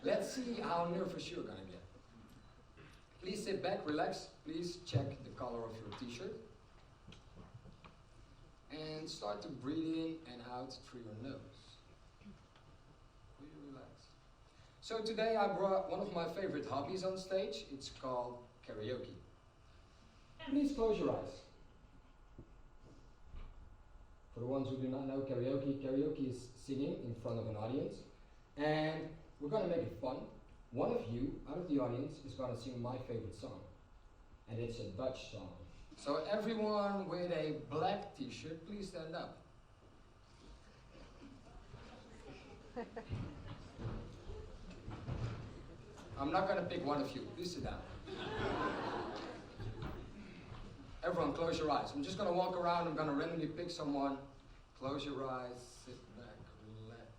Let's see how nervous you're gonna get. Please sit back, relax. Please check the color of your t-shirt. And start to breathe in and out through your nose. Really relax. So today I brought one of my favorite hobbies on stage. It's called karaoke. Please close your eyes. For the ones who do not know karaoke, karaoke is singing in front of an audience. And we're going to make it fun. One of you, out of the audience, is going to sing my favorite song. And it's a Dutch song. So everyone with a black t-shirt, please stand up. I'm not going to pick one of you. Please sit down. Everyone, close your eyes. I'm just going to walk around. I'm going to randomly pick someone. Close your eyes. Sit back. Relax.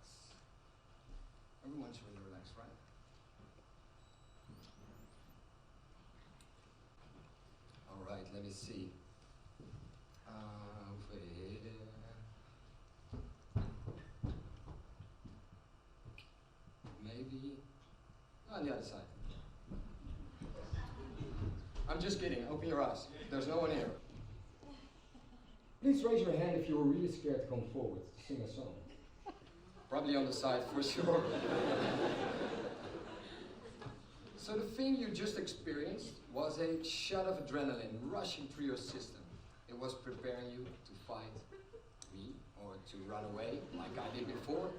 Everyone's really relaxed, right? All right, let me see. Over here. Maybe on the other side. I'm just kidding. Open your eyes. There's no one here. Please raise your hand if you were really scared to come forward to sing a song. Probably on the side for sure. So the thing you just experienced was a shot of adrenaline rushing through your system. It was preparing you to fight me, or to run away like I did before,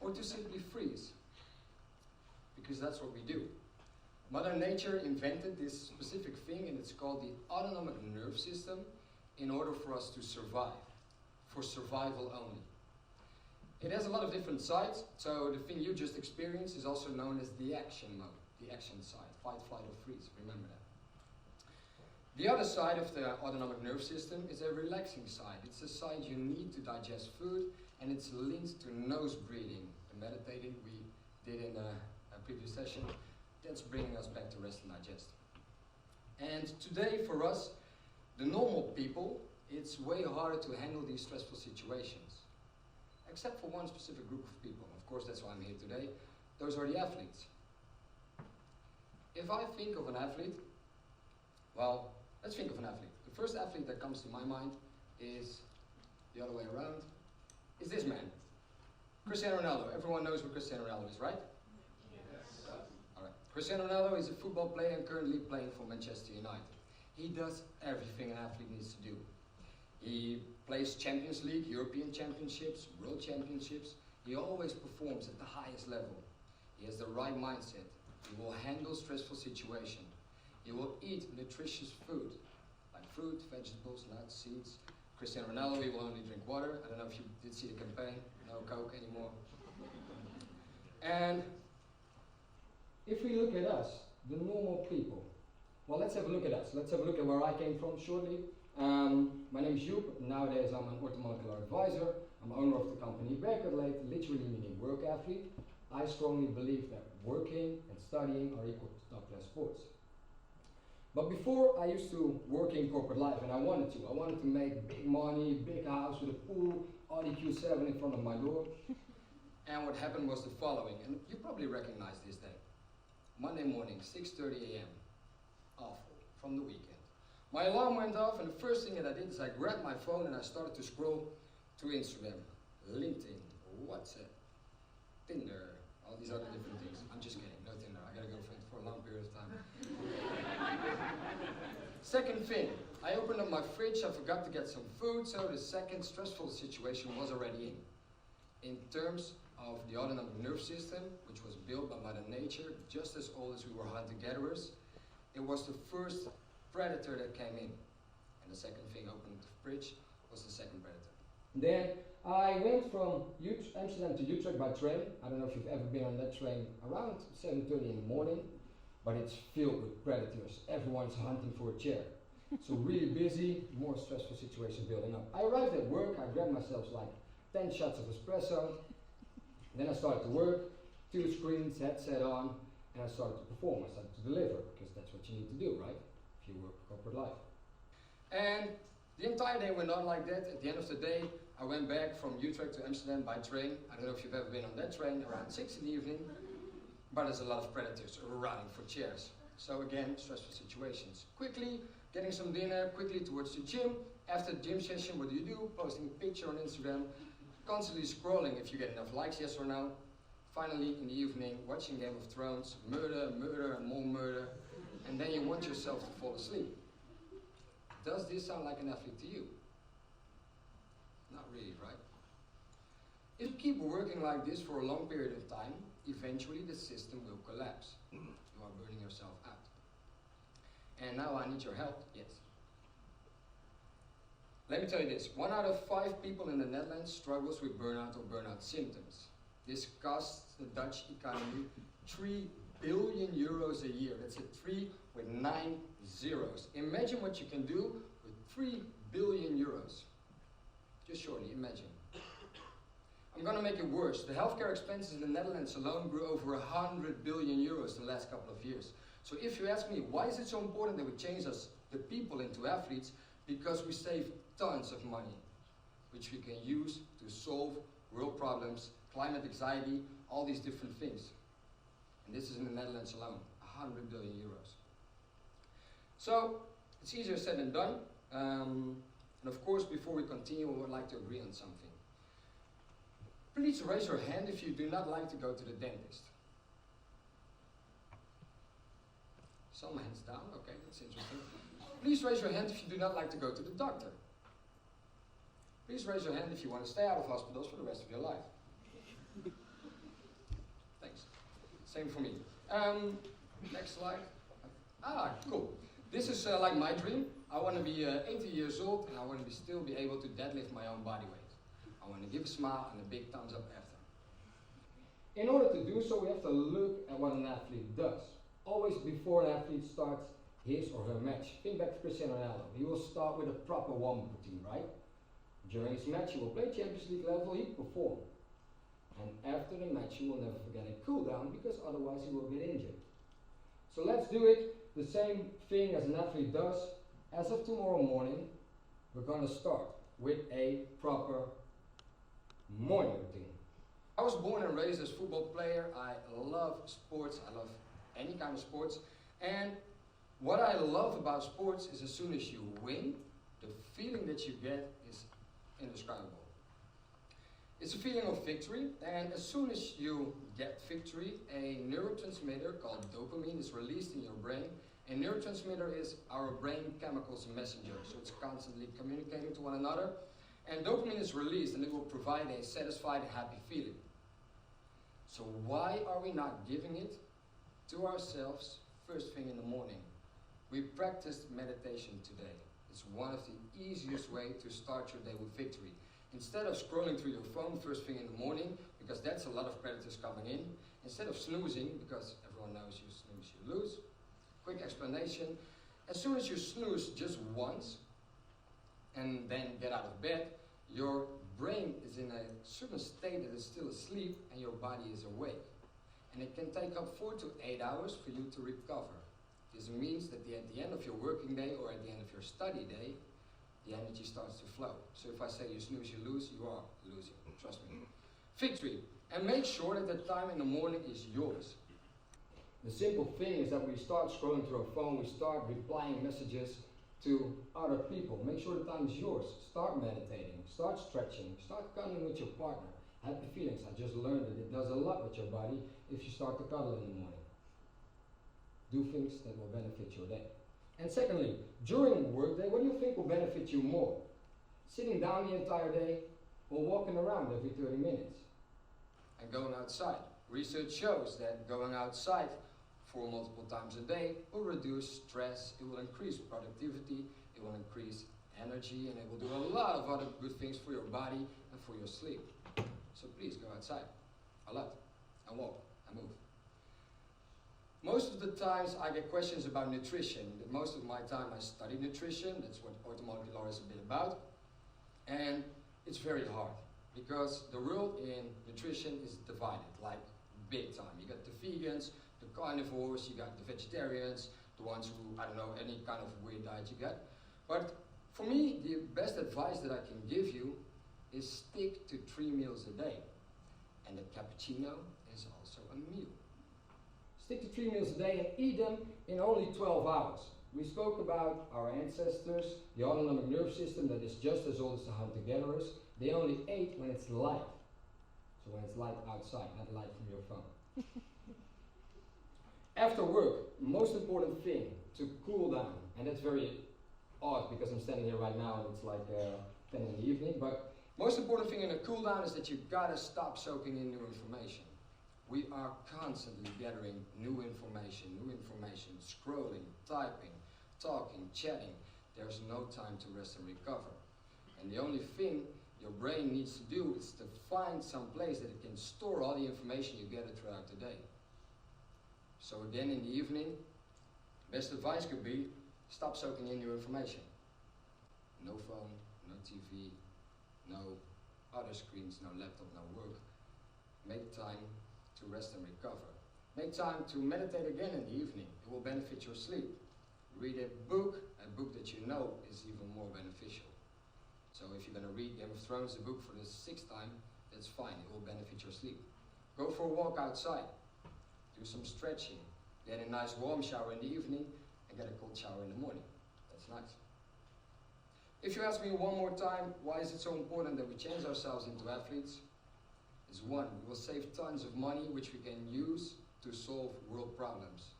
or to simply freeze. Because that's what we do. Mother Nature invented this specific thing, and it's called the autonomic nerve system, in order for us to survive, for survival only. It has a lot of different sides, so the thing you just experienced is also known as the action mode, the action side, fight, flight, or freeze, remember that. The other side of the autonomic nerve system is a relaxing side. It's a side you need to digest food, and it's linked to nose breathing, the meditating we did in a previous session. That's bringing us back to rest and digest. And today for us, the normal people, it's way harder to handle these stressful situations. Except for one specific group of people. Of course, that's why I'm here today. Those are the athletes. If I think of an athlete, well, let's think of an athlete. The first athlete that comes to my mind is the other way around, is this man. Cristiano Ronaldo. Everyone knows what Cristiano Ronaldo is, right? Yes. All right. Cristiano Ronaldo is a football player and currently playing for Manchester United. He does everything an athlete needs to do. He plays Champions League, European Championships, World Championships. He always performs at the highest level. He has the right mindset. He will handle stressful situations. He will eat nutritious food, like fruit, vegetables, nuts, seeds. Cristiano Ronaldo, he will only drink water. I don't know if you did see the campaign. No Coke anymore. And if we look at us, the normal people, well, let's have a look at us. Let's have a look at where I came from shortly. My name is Joep. Nowadays I'm an orthomolecular advisor. I'm owner of the company Werk Athlete, literally meaning work athlete. I strongly believe that working and studying are equal to top-class sports. But before, I used to work in corporate life, and I wanted to. I wanted to make big money, big house with a pool, Audi Q7 in front of my door. And what happened was the following, and you probably recognize this day. Monday morning, 6:30 a.m. Awful, from the weekend. My alarm went off, and the first thing that I did is I grabbed my phone and I started to scroll through Instagram, LinkedIn, WhatsApp, Tinder, all these other different things. I'm just kidding, no Tinder. I gotta go for a long period of time. Second thing, I opened up my fridge, I forgot to get some food, so the second stressful situation was already in terms of the autonomic nerve system, which was built by Mother Nature, just as old as we were hunter-gatherers. It was the first predator that came in. And the second thing opening the fridge was the second predator. Then I went from Amsterdam to Utrecht by train. I don't know if you've ever been on that train, around 7:30 in the morning, but it's filled with predators. Everyone's hunting for a chair. So really busy, more stressful situation building up. I arrived at work, I grabbed myself like 10 shots of espresso. Then I started to work, 2 screens, headset on, and I started to perform. I started to deliver, because that's what you need to do, right? If you work corporate life. And the entire day went on like that. At the end of the day, I went back from Utrecht to Amsterdam by train. I don't know if you've ever been on that train, around 6 in the evening. but there's a lot of predators running for chairs. So again, stressful situations. Quickly getting some dinner, quickly towards the gym. After the gym session, what do? Posting a picture on Instagram, constantly scrolling if you get enough likes, yes or no. Finally, in the evening, watching Game of Thrones, murder, murder, and more murder, and then you want yourself to fall asleep. Does this sound like an athlete to you? Not really, right? If you keep working like this for a long period of time, eventually the system will collapse. You are burning yourself out. And now I need your help, yes. Let me tell you this, 1 out of 5 people in the Netherlands struggles with burnout or burnout symptoms. This costs the Dutch economy 3 billion euros a year. That's a 3 with 9 zeros. Imagine what you can do with 3 billion euros. Just shortly, imagine. I'm going to make it worse. The healthcare expenses in the Netherlands alone grew over 100 billion euros in the last couple of years. So if you ask me, why is it so important that we change us, the people, into athletes? Because we save tons of money, which we can use to solve world problems, climate anxiety, all these different things. And this is in the Netherlands alone, 100 billion euros. So it's easier said than done. And of course, before we continue, we would like to agree on something. Please raise your hand if you do not like to go to the dentist. Some hands down, okay, that's interesting. Please raise your hand if you do not like to go to the doctor. Please raise your hand if you want to stay out of hospitals for the rest of your life. Thanks. Same for me. Next slide. Ah, cool. This is like my dream. I want to be 80 years old and I want to still be able to deadlift my own body weight. I want to give a smile and a big thumbs up after. In order to do so, we have to look at what an athlete does. Always before an athlete starts his or her match. Think back to Cristiano Ronaldo. He will start with a proper warm-up routine, right? During his match, he will play Champions League level, he will perform. And after the match, he will never forget a cool down because otherwise he will get injured. So let's do it the same thing as an athlete does. As of tomorrow morning, we're going to start with a proper morning routine. I was born and raised as a football player. I love sports. I love any kind of sports. And what I love about sports is as soon as you win, the feeling that you get is indescribable. It's a feeling of victory, and as soon as you get victory, a neurotransmitter called dopamine is released in your brain. A neurotransmitter is our brain chemicals messenger, so it's constantly communicating to one another. And dopamine is released, and it will provide a satisfied, happy feeling. So why are we not giving it to ourselves first thing in the morning? We practiced meditation today. It's one of the easiest ways to start your day with victory. Instead of scrolling through your phone first thing in the morning, because that's a lot of predators coming in, instead of snoozing, because everyone knows you snooze, you lose. Quick explanation. As soon as you snooze just once, and then get out of bed, your brain is in a certain state that is still asleep, and your body is awake. And it can take up 4 to 8 hours for you to recover. This means that at the end of your working day or at the end of your study day, the energy starts to flow. So if I say you snooze, you lose, you are losing. Trust me. Victory. And make sure that the time in the morning is yours. The simple thing is that we start scrolling through our phone, we start replying messages to other people. Make sure the time is yours. Start meditating, start stretching, start cuddling with your partner. Happy feelings. I just learned that it does a lot with your body if you start to cuddle in the morning. Do things that will benefit your day. And secondly, during the workday, what do you think will benefit you more? Sitting down the entire day or walking around every 30 minutes? And going outside. Research shows that going outside for multiple times a day will reduce stress, it will increase productivity, it will increase energy, and it will do a lot of other good things for your body and for your sleep. So please go outside a lot and walk and move. Most of the times I get questions about nutrition. Most of my time I study nutrition. That's what Automolecular is a bit about. And it's very hard because the world in nutrition is divided, like big time. You got the vegans, the carnivores, you got the vegetarians, the ones who, I don't know, any kind of weird diet you got. But for me, the best advice that I can give you is stick to 3 meals a day. And the cappuccino is also a meal. Stick to 3 meals a day and eat them in only 12 hours. We spoke about our ancestors, the autonomic nervous system that is just as old as the hunter-gatherers. They only ate when it's light. So when it's light outside, not light from your phone. After work, most important thing, to cool down. And that's very odd because I'm standing here right now and it's like 10 in the evening. But most important thing in a cool down is that you gotta stop soaking in new information. We are constantly gathering new information, scrolling, typing, talking, chatting. There's no time to rest and recover. And the only thing your brain needs to do is to find some place that it can store all the information you gather throughout the day. So again, in the evening, best advice could be, stop soaking in new information. No phone, no TV, no other screens, no laptop, no work. Make time to rest and recover. Make time to meditate again in the evening. It will benefit your sleep. Read a book that you know is even more beneficial. So if you're going to read Game of Thrones, the book for the 6th time, that's fine. It will benefit your sleep. Go for a walk outside. Do some stretching. Get a nice warm shower in the evening and get a cold shower in the morning. That's nice. If you ask me one more time, why is it so important that we change ourselves into athletes? It's one, we will save tons of money which we can use to solve world problems.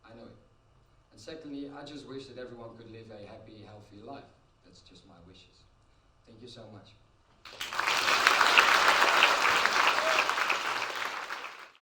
I know it. And secondly, I just wish that everyone could live a happy, healthy life. That's just my wishes. Thank you so much.